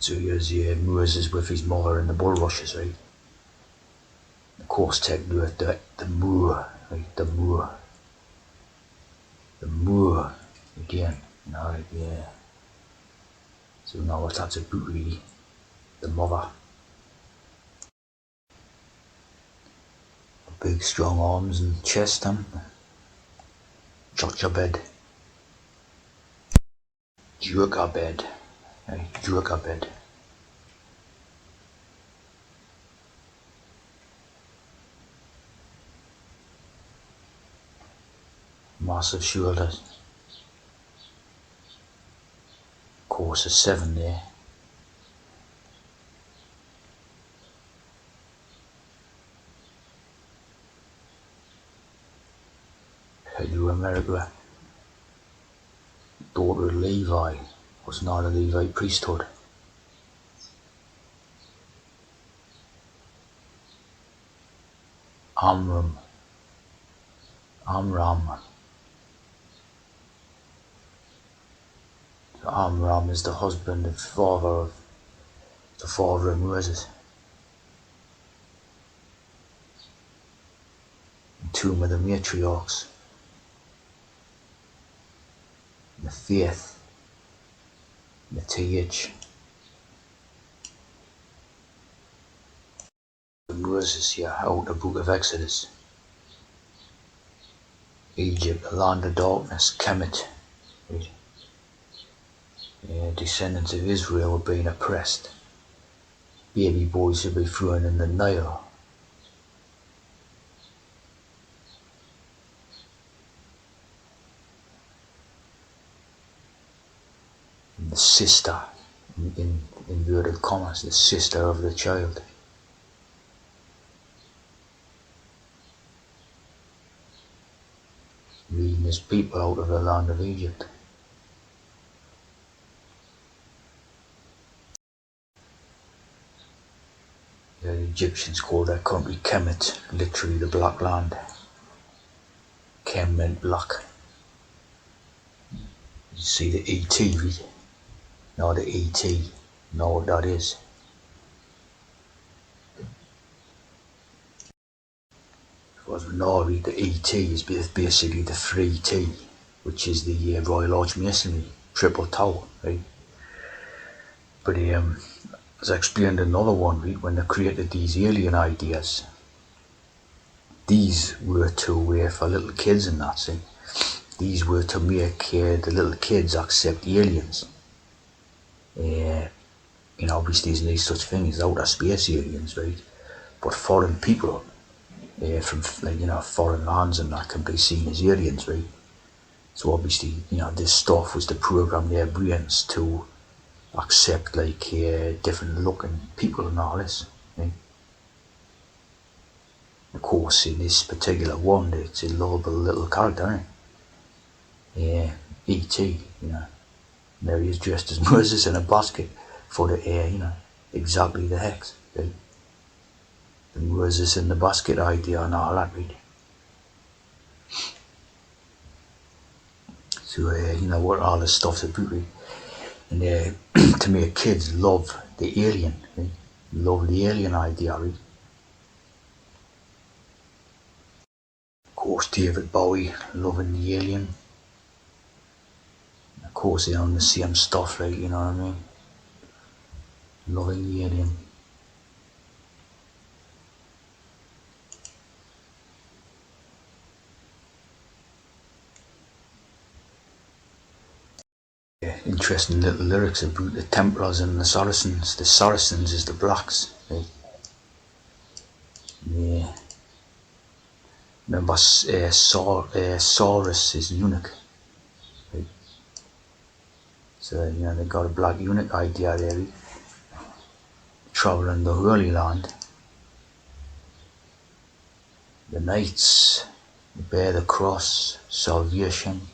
So here's Moses with his mother in the bulrushes, right? Of course, take the moor, right? The moor again. Right, yeah. So now what that's about, really, the mother. Big strong arms and chest, and Jochebed, Jochebed, right? Jochebed. Massive shoulders. Of course, a 7 there. Hello, America. Daughter of Levi was not a Levite priesthood. Amram. So Amram is the husband and father of the father of Moses. And two of the matriarchs. The faith. The TH. Moses here out the book of Exodus. Egypt, the land of darkness, Kemet. Descendants of Israel were being oppressed. Baby boys would be thrown in the Nile. And the sister, in inverted commas, the sister of the child. Leading his people out of the land of Egypt. The Egyptians called that country Kemet, literally the black land. Kem meant black. You see the ET, read? No, the ET, know what that is. Because we know, read, the ET is basically the 3T, which is the Royal Arch Masonry, triple tower, right? But as I explained in another one, read, when they created these alien ideas, these were to, for little kids and that, see, these were to make the little kids accept aliens. Obviously there's no such thing as outer space aliens, right? But foreign people from foreign lands and that can be seen as aliens, right? So obviously, this stuff was to program their brains to accept different looking people and all this, right? Of course, in this particular one, it's a lovable little character, E.T., There he is dressed as Moses in a basket for the exactly the hex, right? The Moses in the basket idea and all that, right? So, what all this stuff's about, right? And to make kids love the alien, right? Love the alien idea, right? Of course, David Bowie loving the alien. Of course, they're on the same stuff, right? You know what I mean? Loving the alien. Interesting little lyrics about the Templars and the Saracens. The Saracens is the blacks, right? Yeah. Remember, Saurus is eunuch, right? So, they got a black eunuch idea there, right? Traveling the Holy Land. The Knights, they bear the cross, salvation,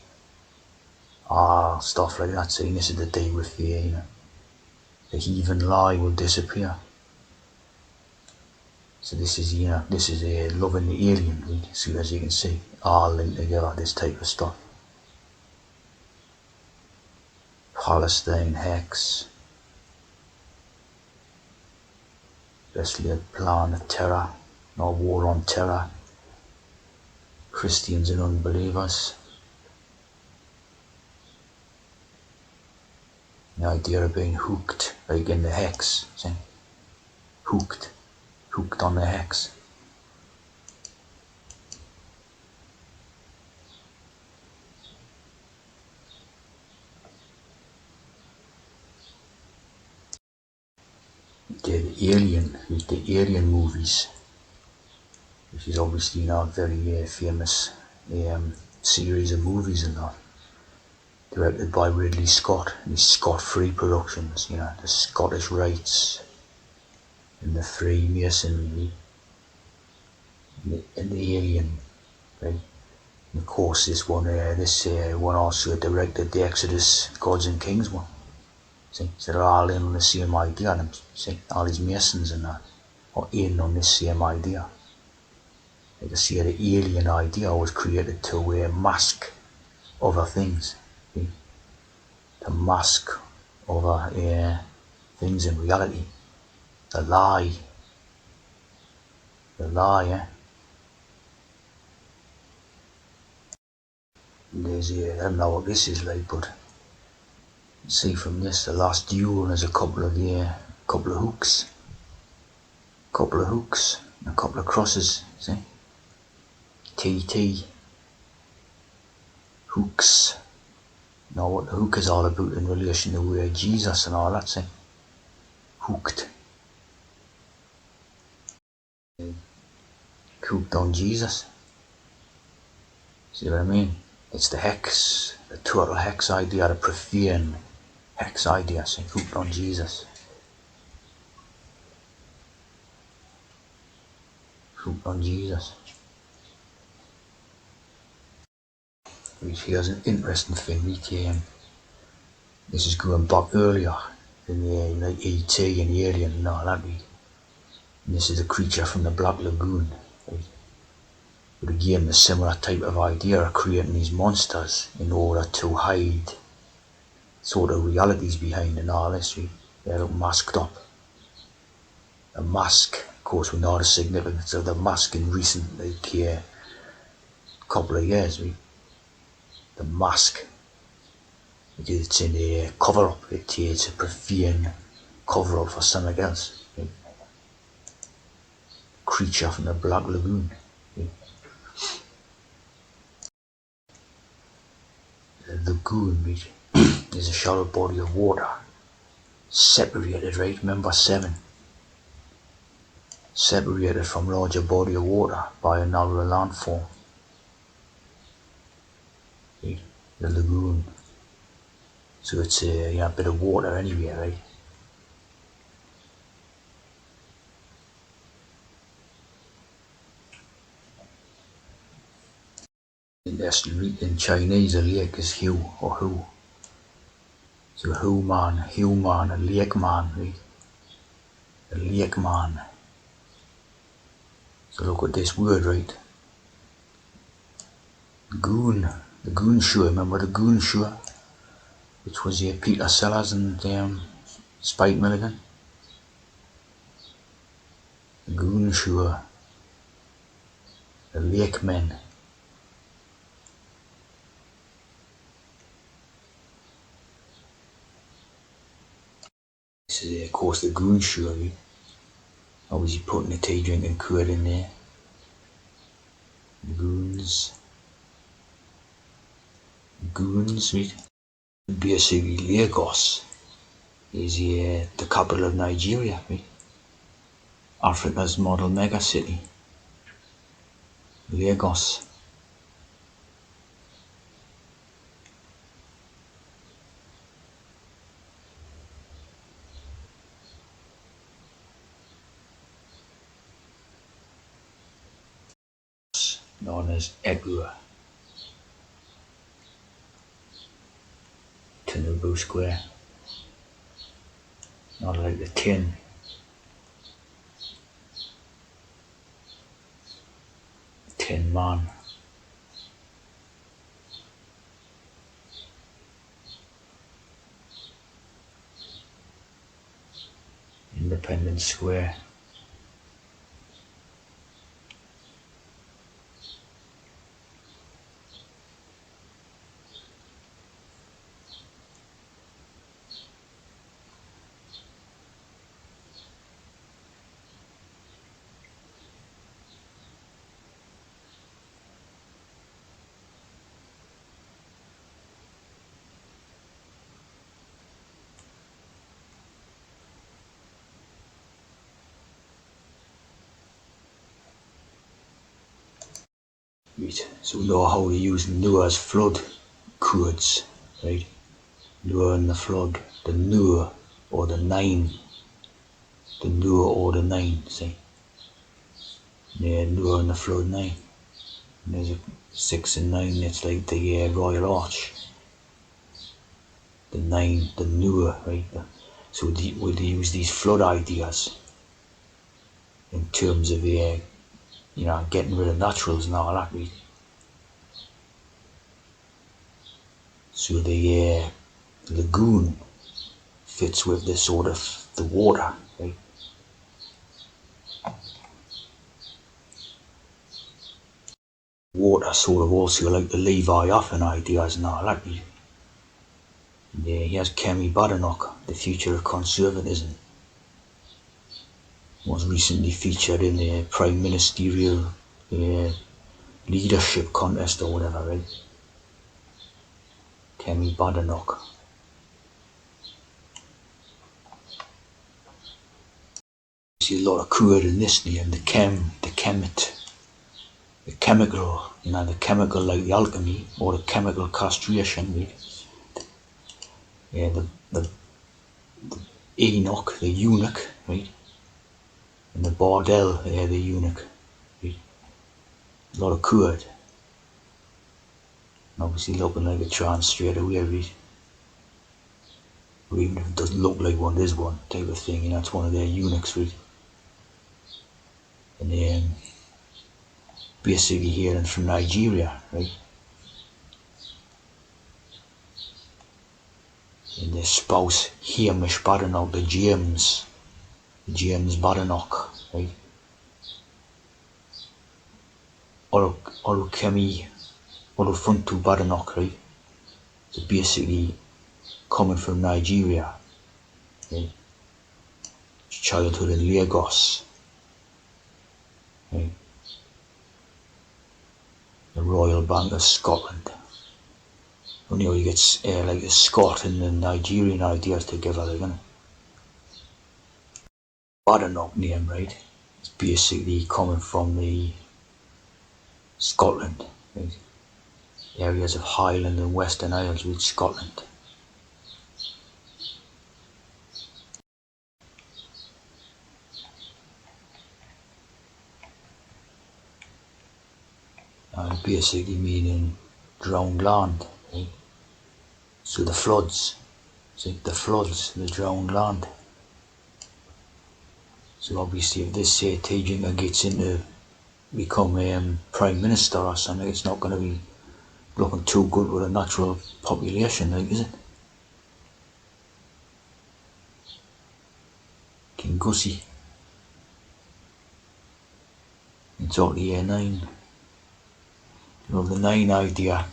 stuff like that. Saying this is the day with the heathen lie will disappear. So this is, loving the alien, right? So as you can see, all linked together, this type of stuff. Palestine hex. Basically a plan of terror, or war on terror, Christians and unbelievers. The idea of being hooked, like in the hex, see? Hooked on the hex. The Alien movies, which is obviously not very famous series of movies and that, directed by Ridley Scott and his Scott-Free Productions, the Scottish rights and the Freemasonry and the Alien, right? And of course, this one also directed the Exodus, Gods and Kings one. See, so they're all in on the same idea. See, all these Masons and that are in on this same idea. Like I say, the alien idea was created to mask other things, see? To mask other things in reality. The lie, eh? There's I don't know what this is like, but see from this, the last duel, there's a couple of hooks, and a couple of crosses. See, TT hooks. Know what the hook is all about in relation to Jesus and all that. See, hooked on Jesus. See what I mean? It's the hex, the total hex idea, the profane hex idea. See, hooked on Jesus. Hooked on Jesus. Which here's an interesting thing. This is going back earlier in the like E.T. and the Alien and all that. And this is a creature from the Black Lagoon. Right? But again, a similar type of idea of creating these monsters in order to hide sort of realities behind and all this. They're masked up. A mask, of course, we know the significance of the mask in recent couple of years. The mask, because it's in a cover up. It's a profane cover up for something else. Right? Creature from the Black Lagoon. Right? The lagoon, right, is a shallow body of water, separated, right? Remember 7. Separated from larger body of water by a narrow landform. Right? The lagoon. So it's a bit of water anyway, right? In Chinese, a lake is Hu or Hu. So Hu man, a lake man, right? A lake man. So look at this word, right? Goon. The Goon Show. Remember the Goon Show? Which was Peter Sellers and Spike Milligan. The Goon Show. The Lake Men. This is of course the Goon Show, right? Obviously putting the tea drinking crowd in there. The Goons, right? Basically Lagos is the capital of Nigeria, right? Africa's model mega city. Lagos. Known as Edgware. Tinubu Square. Not like the tin. Tin Man. Independence Square. right? So we know how to use Noah's flood codes, right? Noah and the flood, the Noah or the nine, the Noah or the nine, see? Yeah, Noah and the flood nine. And there's a 6 and 9, it's like the Royal Arch. The 9, the Noah, right? So we'll use these flood ideas in terms of getting rid of naturals and all that, right? So the lagoon fits with the sort of the water, right? Water sort of also like the Leviathan ideas and all that, right? Yeah, here's Kemi Badenoch, The Future of Conservatism. Was recently featured in the Prime Ministerial Leadership Contest or whatever, right? Kemi Badenoch. See a lot of crude in this name, the chemical, the chemical like the alchemy or the chemical castration, right? Yeah, the Enoch, the eunuch, right? And the Bordel, the eunuch, right? A lot of crude. Obviously looking like a trans straight away, right? Or even if it doesn't look like one, there's one type of thing, it's one of their eunuchs, right? And basically hailing from Nigeria, right? And their spouse, Hamish Badenoch, the James Badenoch, right? Olukemi, Olufuntu Badenoch, right? So basically coming from Nigeria, right? Childhood in Lagos, right? The Royal Bank of Scotland. You get like the Scot and the Nigerian ideas together, like, Badenoch name, right? It's basically coming from the Scotland, right? Areas of Highland and Western Isles with Scotland. And basically meaning drowned land, right? So the floods, the drowned land. So obviously if this Tejinga gets into become Prime Minister or something, it's not going to be looking too good with a natural population, like, is it? King Gussie. It's all the A9. The 9 idea.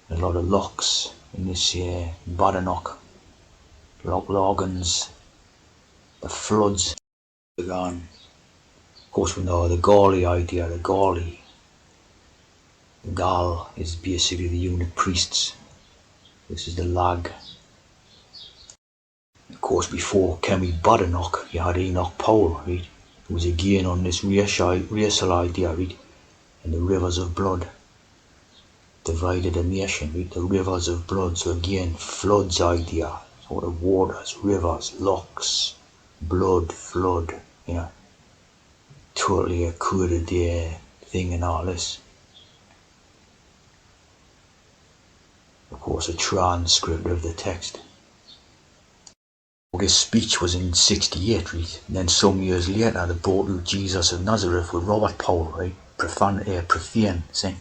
A lot of locks in this Badenoch. Loch Logans. The floods are gone. Of course we know the Gauli idea, the Gauli. The Gal is basically the eunuch priests. This is the Lag. Of course before Kemi Badenoch you had Enoch Powell, right? Who was again on this racial idea, right? And the rivers of blood divided a nation, right? The rivers of blood. So again, floods idea, sort of waters, rivers, lochs, blood, flood, totally a coded thing and all this. Of course, a transcript of the text. His speech was in 68, right? And then some years later, they brought out Jesus of Nazareth with Robert Powell, right? Profane, saying,